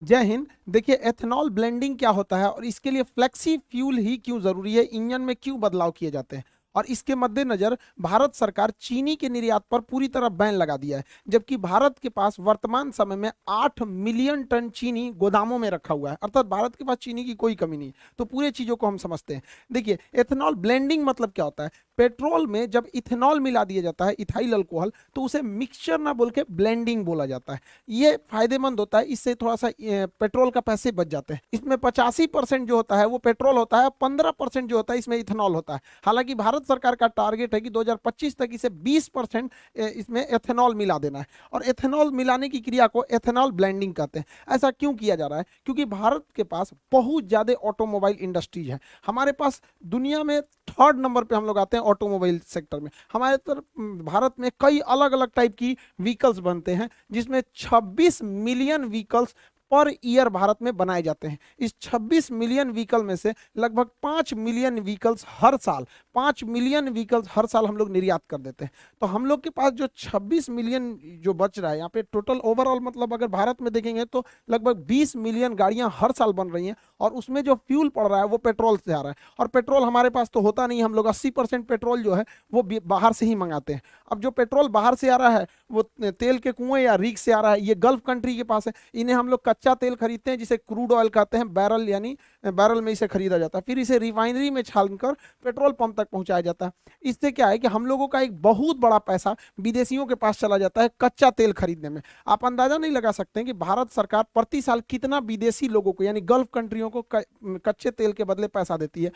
जय हिंद। देखिए, ethanol blending क्या होता है और इसके लिए फ्लेक्सी फ्यूल ही क्यों जरूरी है, इंजन में क्यों बदलाव किए जाते हैं, और इसके मद्देनजर भारत सरकार चीनी के निर्यात पर पूरी तरह बैन लगा दिया है, जबकि भारत के पास वर्तमान समय में 8 मिलियन टन चीनी गोदामों में रखा हुआ है, अर्थात भारत के पास चीनी की कोई कमी नहीं। तो पूरे चीजों को हम समझते हैं। देखिए, एथेनॉल ब्लेंडिंग मतलब क्या होता है। पेट्रोल में जब इथेनॉल मिला दिया जाता है, इथाइल अल्कोहल, तो उसे मिक्सचर ना बोल के ब्लेंडिंग बोला जाता है। ये फायदेमंद होता है, इससे थोड़ा सा पेट्रोल का पैसे बच जाते हैं। इसमें 85% जो होता है वो पेट्रोल होता है, 15% जो होता है इसमें इथेनॉल होता है। हालांकि भारत सरकार का टारगेट है कि 2025 तक इसे 20% इसमें एथेनॉल मिला देना है, और एथेनॉल मिलाने की क्रिया को एथेनॉल ब्लेंडिंग कहते हैं। ऐसा क्यों किया जा रहा है? क्योंकि भारत के पास बहुत ज्यादा ऑटोमोबाइल इंडस्ट्रीज है। हमारे पास दुनिया में थर्ड नंबर पे हम लोग आते हैं ऑटोमोबाइल सेक्टर में। हमारे तरफ भारत में कई अलग अलग टाइप की व्हीकल्स बनते हैं, जिसमें 26 million vehicles per year Bharat में बनाए जाते हैं। इस 26 मिलियन व्हीकल में से लगभग 5 मिलियन व्हीकल्स हर साल 5 मिलियन व्हीकल्स हर साल हम लोग निर्यात कर देते हैं। तो हम लोग के पास जो 26 मिलियन जो बच रहा है यहाँ पे टोटल ओवरऑल, मतलब अगर भारत में देखेंगे तो लगभग 20 मिलियन गाड़ियां हर साल बन रही हैं, और उसमें जो फ्यूल पड़ रहा है वो पेट्रोल से आ रहा है। और पेट्रोल हमारे पास तो होता नहीं, हम लोग 80% पेट्रोल जो है वो बाहर से ही मंगाते हैं। अब जो पेट्रोल बाहर से आ रहा है वो तेल के कुएं या रीक से आ रहा है, ये गल्फ कंट्री के पास है। इन्हें हम लोग कच्चा तेल खरीदते हैं जिसे क्रूड ऑयल कहते हैं, बैरल यानी बैरल में इसे खरीदा जाता है, फिर इसे रिफाइनरी में छानकर पेट्रोल पंप तक पहुंचाया जाता है। इससे क्या है कि हम लोगों का एक बहुत बड़ा पैसा विदेशियों के पास चला जाता है कच्चा तेल खरीदने में। आप अंदाजा नहीं लगा सकते हैं कि भारत सरकार प्रति साल कितना विदेशी लोगों को यानी गल्फ कंट्रियों को कच्चे तेल के बदले पैसा देती है।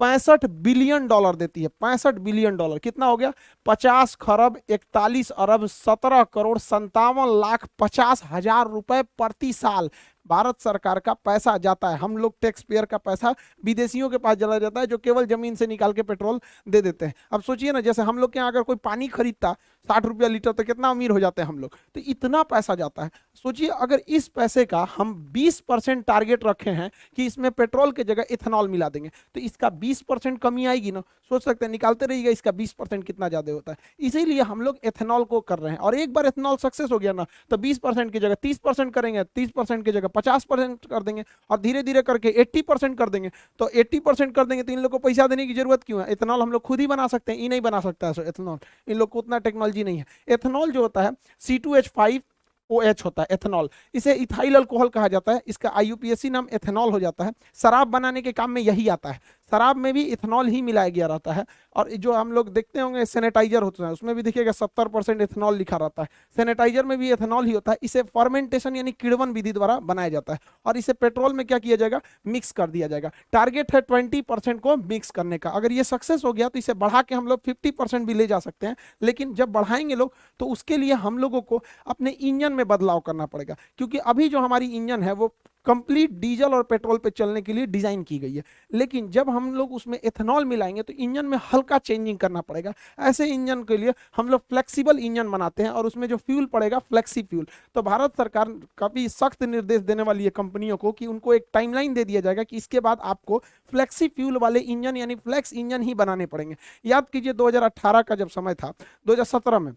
65 बिलियन डॉलर देती है। 65 बिलियन डॉलर कितना हो गया? 50 खरब 41 अरब 17 करोड़ 57 लाख 50 हजार रुपए प्रति साल भारत सरकार का पैसा जाता है। हम लोग टैक्स पेयर का पैसा विदेशियों के पास चला जाता है, जो केवल जमीन से निकाल के पेट्रोल दे देते हैं। अब सोचिए ना, जैसे हम लोग के यहाँ अगर कोई पानी खरीदता 60 रुपया लीटर, तो कितना अमीर हो जाते हैं हम लोग। तो इतना पैसा जाता है। सोचिए, अगर इस पैसे का हम 20% टारगेट रखे हैं कि इसमें पेट्रोल की जगह इथेनॉल मिला देंगे, तो इसका 20% कमी आएगी ना। सोच सकते हैं, निकालते रहिएगा इसका 20% कितना ज्यादा होता है। इसीलिए हम लोग एथेनॉल को कर रहे हैं, और एक बार एथेनॉल सक्सेस हो गया ना, तो 20% की जगह 30% करेंगे, 30% की जगह 50% कर देंगे, और धीरे धीरे करके 80% कर देंगे। तो 80% कर देंगे तो इन लोग को पैसा देने की जरूरत क्यों है? एथेनॉल हम लोग खुद ही बना सकते हैं। ये नहीं बना सकता है एथेनॉल, इन लोग को उतना टेक्नोलॉजी नहीं है। एथेनॉल जो होता है C2H5OH होता है एथेनॉल। इसे इथाइल अल्कोहल कहा जाता है। इसका IUPAC नाम एथेनॉल हो जाता है। शराब बनाने के काम में यही आता है। शराब में भी इथेनॉल ही मिलाया गया रहता है। और जो हम लोग देखते होंगे सैनिटाइजर होता है, उसमें भी देखिएगा 70% इथेनॉल लिखा रहता है। सैनिटाइजर में भी इथेनॉल ही होता है। इसे फर्मेंटेशन यानी किण्वन विधि द्वारा बनाया जाता है, और इसे पेट्रोल में क्या किया जाएगा? मिक्स कर दिया जाएगा। टारगेट है 20% को मिक्स करने का। अगर ये सक्सेस हो गया तो इसे बढ़ा के हम लोग 50% भी ले जा सकते हैं। लेकिन जब बढ़ाएंगे लोग, तो उसके लिए हम लोगों को अपने इंजन में बदलाव करना पड़ेगा, क्योंकि अभी जो हमारी इंजन है वो कंप्लीट डीजल और पेट्रोल पे चलने के लिए डिजाइन की गई है। लेकिन जब हम लोग उसमें एथेनॉल मिलाएंगे तो इंजन में हल्का चेंजिंग करना पड़ेगा। ऐसे इंजन के लिए हम लोग फ्लेक्सिबल इंजन बनाते हैं, और उसमें जो फ्यूल पड़ेगा फ्लेक्सी फ्यूल। तो भारत सरकार काफी सख्त निर्देश देने वाली है कंपनियों को कि उनको एक टाइमलाइन दे दिया जाएगा कि इसके बाद आपको फ्लेक्सी फ्यूल वाले इंजन यानी फ्लेक्स इंजन ही बनाने पड़ेंगे। याद कीजिए 2018 का जब समय था, 2017 में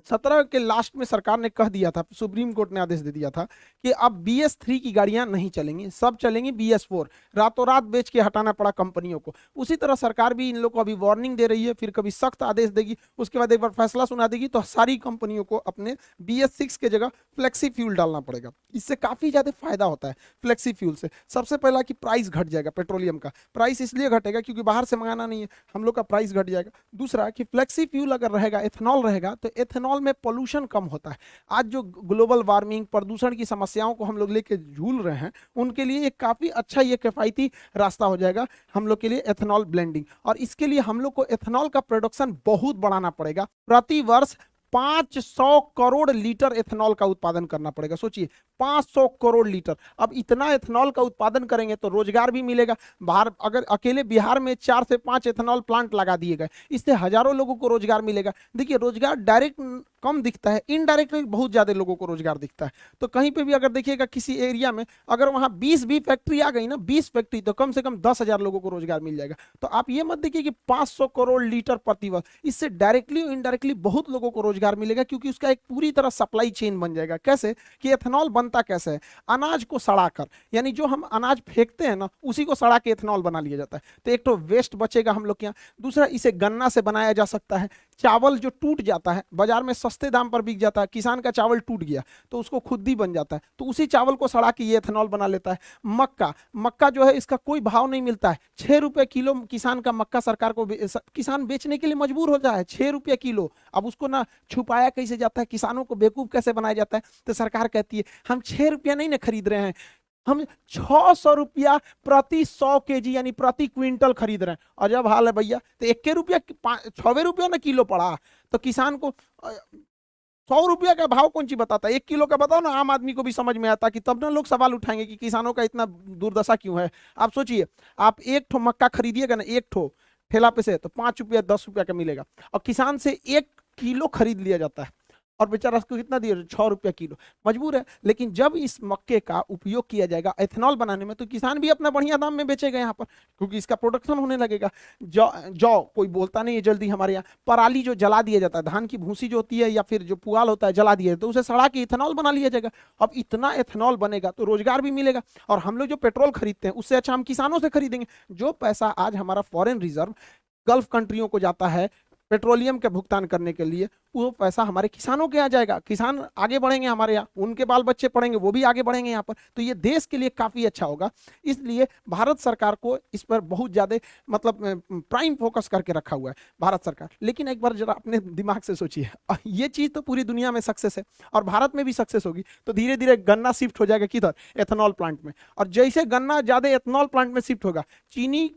17 के लास्ट में सरकार ने कह दिया था, सुप्रीम कोर्ट ने आदेश दे दिया था कि अब BS3 की गाड़ियां नहीं चलेंगी, सब चलेंगी BS4। रातों रात बेच के हटाना पड़ा कंपनियों को। उसी तरह सरकार भी इन लोग को अभी वार्निंग दे रही है, फिर कभी सख्त आदेश देगी, उसके बाद एक बार फैसला सुना देगी, तो सारी कंपनियों को अपने BS6 के जगह फ्लेक्सी फ्यूल डालना पड़ेगा। इससे काफी ज्यादा फायदा होता है फ्लेक्सी फ्यूल से। सबसे पहला कि प्राइस घट जाएगा, पेट्रोलियम का प्राइस इसलिए घटेगा क्योंकि बाहर से मंगाना नहीं है, हम लोग का प्राइस घट जाएगा। दूसरा कि फ्लेक्सी फ्यूल अगर रहेगा, एथेनॉल रहेगा, तो एथेनॉल में पोल्यूशन कम होता है। आज जो ग्लोबल वार्मिंग प्रदूषण की समस्याओं को हम लोग लेके झूल रहे हैं, उनके लिए एक काफी अच्छा ये किफायती रास्ता हो जाएगा हम लोग के लिए एथेनॉल ब्लेंडिंग। और इसके लिए हम लोग को एथेनॉल का प्रोडक्शन बहुत बढ़ाना पड़ेगा। प्रति वर्ष 500 करोड़ लीटर एथेनॉल का उत्पादन करना पड़ेगा। सोचिए, 500 करोड़ लीटर। अब इतना एथेनॉल का उत्पादन करेंगे तो रोजगार भी मिलेगा। बाहर अगर अकेले बिहार में 4 से 5 एथेनॉल प्लांट लगा दिए गए, इससे हजारों लोगों को रोजगार मिलेगा। देखिए, रोजगार डायरेक्ट कम दिखता है, इनडायरेक्टली बहुत ज्यादा लोगों को रोजगार दिखता है। तो कहीं पे भी अगर देखिएगा किसी एरिया में, अगर वहां 20 भी फैक्ट्री आ गई ना, 20 फैक्ट्री, तो कम से कम 10,000 लोगों को रोजगार मिल जाएगा। तो आप ये मत देखिए कि 500 करोड़ लीटर प्रति वर्ष, इससे डायरेक्टली और इनडायरेक्टली बहुत लोगों को रोजगार मिलेगा, क्योंकि उसका एक पूरी तरह सप्लाई चेन बन जाएगा। कैसे कि एथेनॉल बनता बनता कैसे है, अनाज को सड़ाकर, यानी जो हम अनाज फेंकते हैं ना उसी को सड़ा के एथेनॉल बना लिया जाता है। तो एक तो वेस्ट बचेगा हम लोग के यहाँ, दूसरा इसे गन्ना से बनाया जा सकता है। चावल जो टूट जाता है बाजार में सस्ते दाम पर बिक जाता है, किसान का चावल टूट गया तो उसको खुद ही बन जाता है, तो उसी चावल को सड़ा के ये एथेनॉल बना लेता है। मक्का, मक्का जो है इसका कोई भाव नहीं मिलता है, 6 रुपए किलो किसान का मक्का सरकार को किसान बेचने के लिए मजबूर होता है, 6 रुपये किलो। अब उसको ना छुपाया कैसे जाता है, किसानों को बेवकूफ कैसे बनाया जाता है, तो सरकार कहती है हम 6 रुपया नहीं ना खरीद रहे हैं, हम 600 रुपया प्रति 100 kg यानी प्रति क्विंटल खरीद रहे हैं। और जब हाल है भैया तो 1 रुपया 6 रुपया ना किलो पड़ा, तो किसान को 100 रुपया का भाव कौन सी बताता है, 1 किलो का बताओ ना, आम आदमी को भी समझ में आता कि तब ना लोग सवाल उठाएंगे कि किसानों का इतना दुर्दशा क्यों है। आप सोचिए, आप एक ठो मक्का खरीदिएगा ना, एक ठो ठेला पे से, तो 5 रुपया 10 रुपया का मिलेगा, और किसान से 1 किलो खरीद लिया जाता है और बेचारा उसको कितना दिया, 6 रुपया किलो, मजबूर है। लेकिन जब इस मक्के का उपयोग किया जाएगा एथेनॉल बनाने में, तो किसान भी अपना बढ़िया दाम में बेचेगा यहाँ पर, क्योंकि इसका प्रोडक्शन होने लगेगा। जौ जौ कोई बोलता नहीं है जल्दी हमारे यहाँ, पराली जो जला दिया जाता है, धान की भूसी जो होती है या फिर जो पुआल होता है जला दिया जाता है, तो उसे सड़ा के इथेनॉल बना लिया जाएगा। अब इतना एथेनॉल बनेगा तो रोजगार भी मिलेगा, और हम लोग जो पेट्रोल खरीदते हैं उससे अच्छा हम किसानों से खरीदेंगे। जो पैसा आज हमारा फॉरेन रिजर्व गल्फ कंट्रियों को जाता है पेट्रोलियम के भुगतान करने के लिए, वो पैसा हमारे किसानों के यहाँ जाएगा, किसान आगे बढ़ेंगे, हमारे यहाँ उनके बाल बच्चे पढ़ेंगे, वो भी आगे बढ़ेंगे यहाँ पर, तो ये देश के लिए काफ़ी अच्छा होगा। इसलिए भारत सरकार को इस पर बहुत ज़्यादा मतलब प्राइम फोकस करके रखा हुआ है भारत सरकार। लेकिन एक बार जरा अपने दिमाग से सोचिए, ये चीज़ तो पूरी दुनिया में सक्सेस है और भारत में भी सक्सेस होगी, तो धीरे धीरे गन्ना शिफ्ट हो जाएगा किधर, एथेनॉल प्लांट में। और जैसे गन्ना ज़्यादा एथेनॉल प्लांट में शिफ्ट होगा, चीनी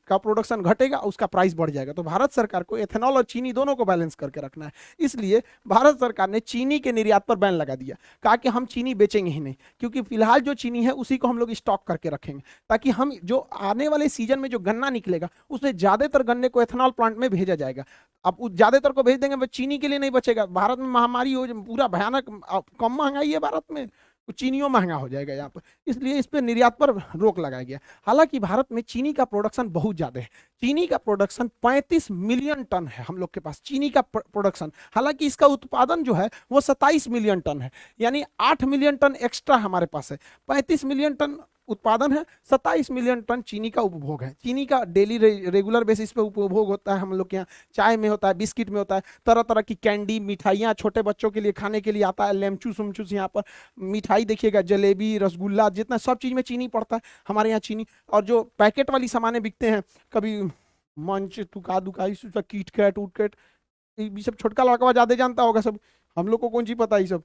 का प्रोडक्शन घटेगा, उसका प्राइस बढ़ जाएगा। तो भारत सरकार को एथेनॉल और चीनी दोनों को बैलेंस करके रखना है। इसलिए भारत सरकार ने चीनी के निर्यात पर बैन लगा दिया, कहा कि हम चीनी बेचेंगे ही नहीं, क्योंकि फिलहाल जो चीनी है उसी को हम लोग स्टॉक करके रखेंगे, ताकि हम जो आने वाले सीजन में जो गन्ना निकलेगा उसमें ज्यादातर गन्ने को एथेनॉल प्लांट में भेजा जाएगा। अब उस ज्यादातर को भेज देंगे, वह चीनी के लिए नहीं बचेगा। भारत में महामारी हो, पूरा भयानक, कम महंगाई है भारत में, चीनियों महंगा हो जाएगा यहाँ पर, इसलिए इस पर निर्यात पर रोक लगाया गया। हालांकि भारत में चीनी का प्रोडक्शन बहुत ज्यादा है, चीनी का प्रोडक्शन 35 मिलियन टन है हम लोग के पास चीनी का प्रोडक्शन। हालांकि इसका उत्पादन जो है वो 27 मिलियन टन है, यानी 8 मिलियन टन एक्स्ट्रा हमारे पास है। 35 मिलियन टन उत्पादन है, 27 मिलियन टन चीनी का उपभोग है। चीनी का डेली रेगुलर बेसिस पे उपभोग होता है हम लोग के यहाँ, चाय में होता है, बिस्किट में होता है, तरह तरह की कैंडी मिठाइयाँ छोटे बच्चों के लिए खाने के लिए आता है, लेमचूस उमचूस, यहाँ पर मिठाई देखिएगा, जलेबी, रसगुल्ला, जितना सब चीज़ में चीनी पड़ता है हमारे यहाँ चीनी। और जो पैकेट वाली सामानें बिकते हैं, कभी मंच तुका दुकाई, किट कैट उट कैट, ये सब छोटका लड़का ज़्यादा जानता होगा, सब हम लोग को कौन सी पता है ये सब,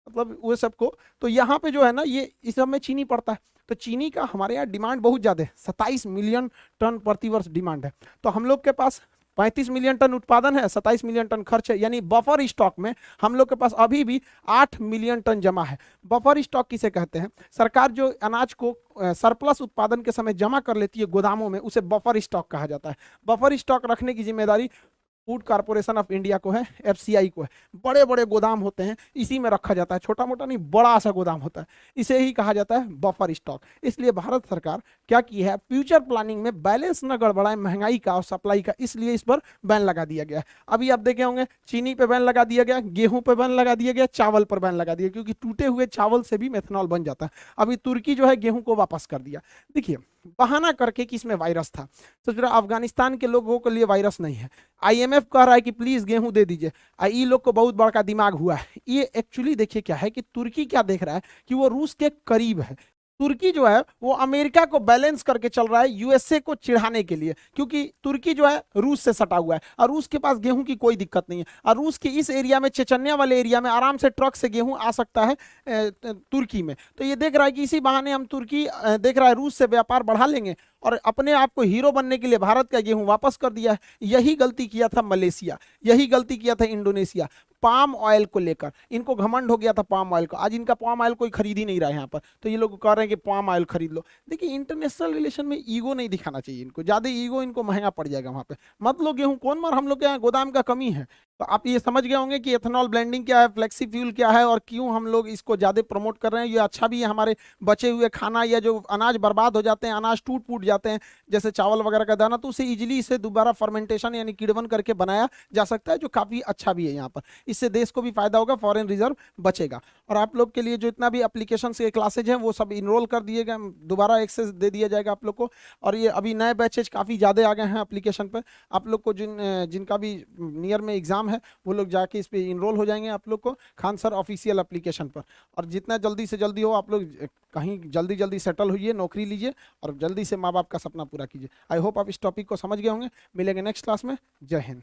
मतलब वो सबको। तो यहाँ पे जो है ना, ये इस सब में चीनी पड़ता है, तो चीनी का हमारे यहाँ डिमांड बहुत ज़्यादा है, 27 मिलियन टन प्रति वर्ष डिमांड है। तो हम लोग के पास 35 मिलियन टन उत्पादन है, 27 मिलियन टन खर्च है, यानी बफर स्टॉक में हम लोग के पास अभी भी 8 मिलियन टन जमा है। बफर स्टॉक किसे कहते हैं? सरकार जो अनाज को सरप्लस उत्पादन के समय जमा कर लेती है गोदामों में, उसे बफर स्टॉक कहा जाता है। बफर स्टॉक रखने की जिम्मेदारी फूड कॉर्पोरेशन ऑफ इंडिया को है, एफसीआई को है। बड़े बड़े गोदाम होते हैं, इसी में रखा जाता है, छोटा मोटा नहीं, बड़ा सा गोदाम होता है, इसे ही कहा जाता है बफर स्टॉक। इसलिए भारत सरकार क्या की है, फ्यूचर प्लानिंग में बैलेंस न गड़बड़ाए महंगाई का और सप्लाई का, इसलिए इस पर बैन लगा दिया गया। अभी आप देखे होंगे चीनी पे बैन लगा दिया गया, गेहूं पे बैन लगा दिया गया, चावल पर बैन लगा दिया, क्योंकि टूटे हुए चावल से भी मेथनॉल बन जाता है। अभी तुर्की जो है गेहूं को वापस कर दिया, देखिए बहाना करके कि इसमें वायरस था। तो जरा अफगानिस्तान के लोगों के लिए वायरस नहीं है, आईएमएफ कह रहा है कि प्लीज गेहूं दे दीजिए, ये लोग को बहुत बड़ा दिमाग हुआ है। ये एक्चुअली देखिए क्या है कि तुर्की क्या देख रहा है कि वो रूस के करीब है। तुर्की जो है वो अमेरिका को बैलेंस करके चल रहा है यूएसए को चिढ़ाने के लिए, क्योंकि तुर्की जो है रूस से सटा हुआ है और रूस के पास गेहूं की कोई दिक्कत नहीं है, और रूस के इस एरिया में, चेचन्या वाले एरिया में आराम से ट्रक से गेहूं आ सकता है तुर्की में। तो ये देख रहा है कि इसी बहाने हम तुर्की देख रहा है रूस से व्यापार बढ़ा लेंगे और अपने आप को हीरो बनने के लिए भारत का गेहूं वापस कर दिया है। यही गलती किया था मलेशिया, यही गलती किया था इंडोनेशिया। पाम ऑयल को लेकर इनको घमंड हो गया था, पाम ऑयल को, आज इनका पाम ऑयल कोई खरीद ही नहीं रहा है यहाँ पर, तो ये लोग कह रहे हैं कि पाम ऑयल खरीद लो। देखिए इंटरनेशनल रिलेशन में ईगो नहीं दिखाना चाहिए इनको, ज्यादा ईगो इनको महंगा पड़ जाएगा वहाँ पे। मत लो गेहूं, कौन मार, हम लोग के यहाँ गोदाम का कमी है, तो आप ये समझ गए होंगे कि एथेनॉल ब्लेंडिंग क्या है, फ्लेक्सी फ्यूल क्या है, और क्यों हम लोग इसको ज़्यादा प्रमोट कर रहे हैं। ये अच्छा भी है, हमारे बचे हुए खाना या जो अनाज बर्बाद हो जाते हैं, अनाज टूट फूट जाते हैं जैसे चावल वगैरह का दाना, तो उसे इजीली इसे दोबारा फर्मेंटेशन यानी किण्वन करके बनाया जा सकता है, जो काफ़ी अच्छा भी है यहाँ पर। इससे देश को भी फायदा होगा, फॉरेन रिजर्व बचेगा। और आप लोग के लिए जो इतना भी एप्लीकेशन के क्लासेज हैं वो सब इनरोल कर दिए गए, दोबारा एक्सेस दे दिया जाएगा आप लोग को। और ये अभी नए बैचेज काफ़ी ज़्यादा आ गए हैं एप्लीकेशन पर। आप लोग को जिनका भी नियर में एग्जाम है वो लोग जाके इस पे इनरोल हो जाएंगे आप लोग को खान सर ऑफिशियल एप्लीकेशन पर। और जितना जल्दी से जल्दी हो आप लोग कहीं जल्दी जल्दी सेटल होइए, नौकरी लीजिए और जल्दी से माँ बाप का सपना पूरा कीजिए। आई होप आप इस टॉपिक को समझ गए होंगे। मिलेंगे नेक्स्ट क्लास में। जय हिंद।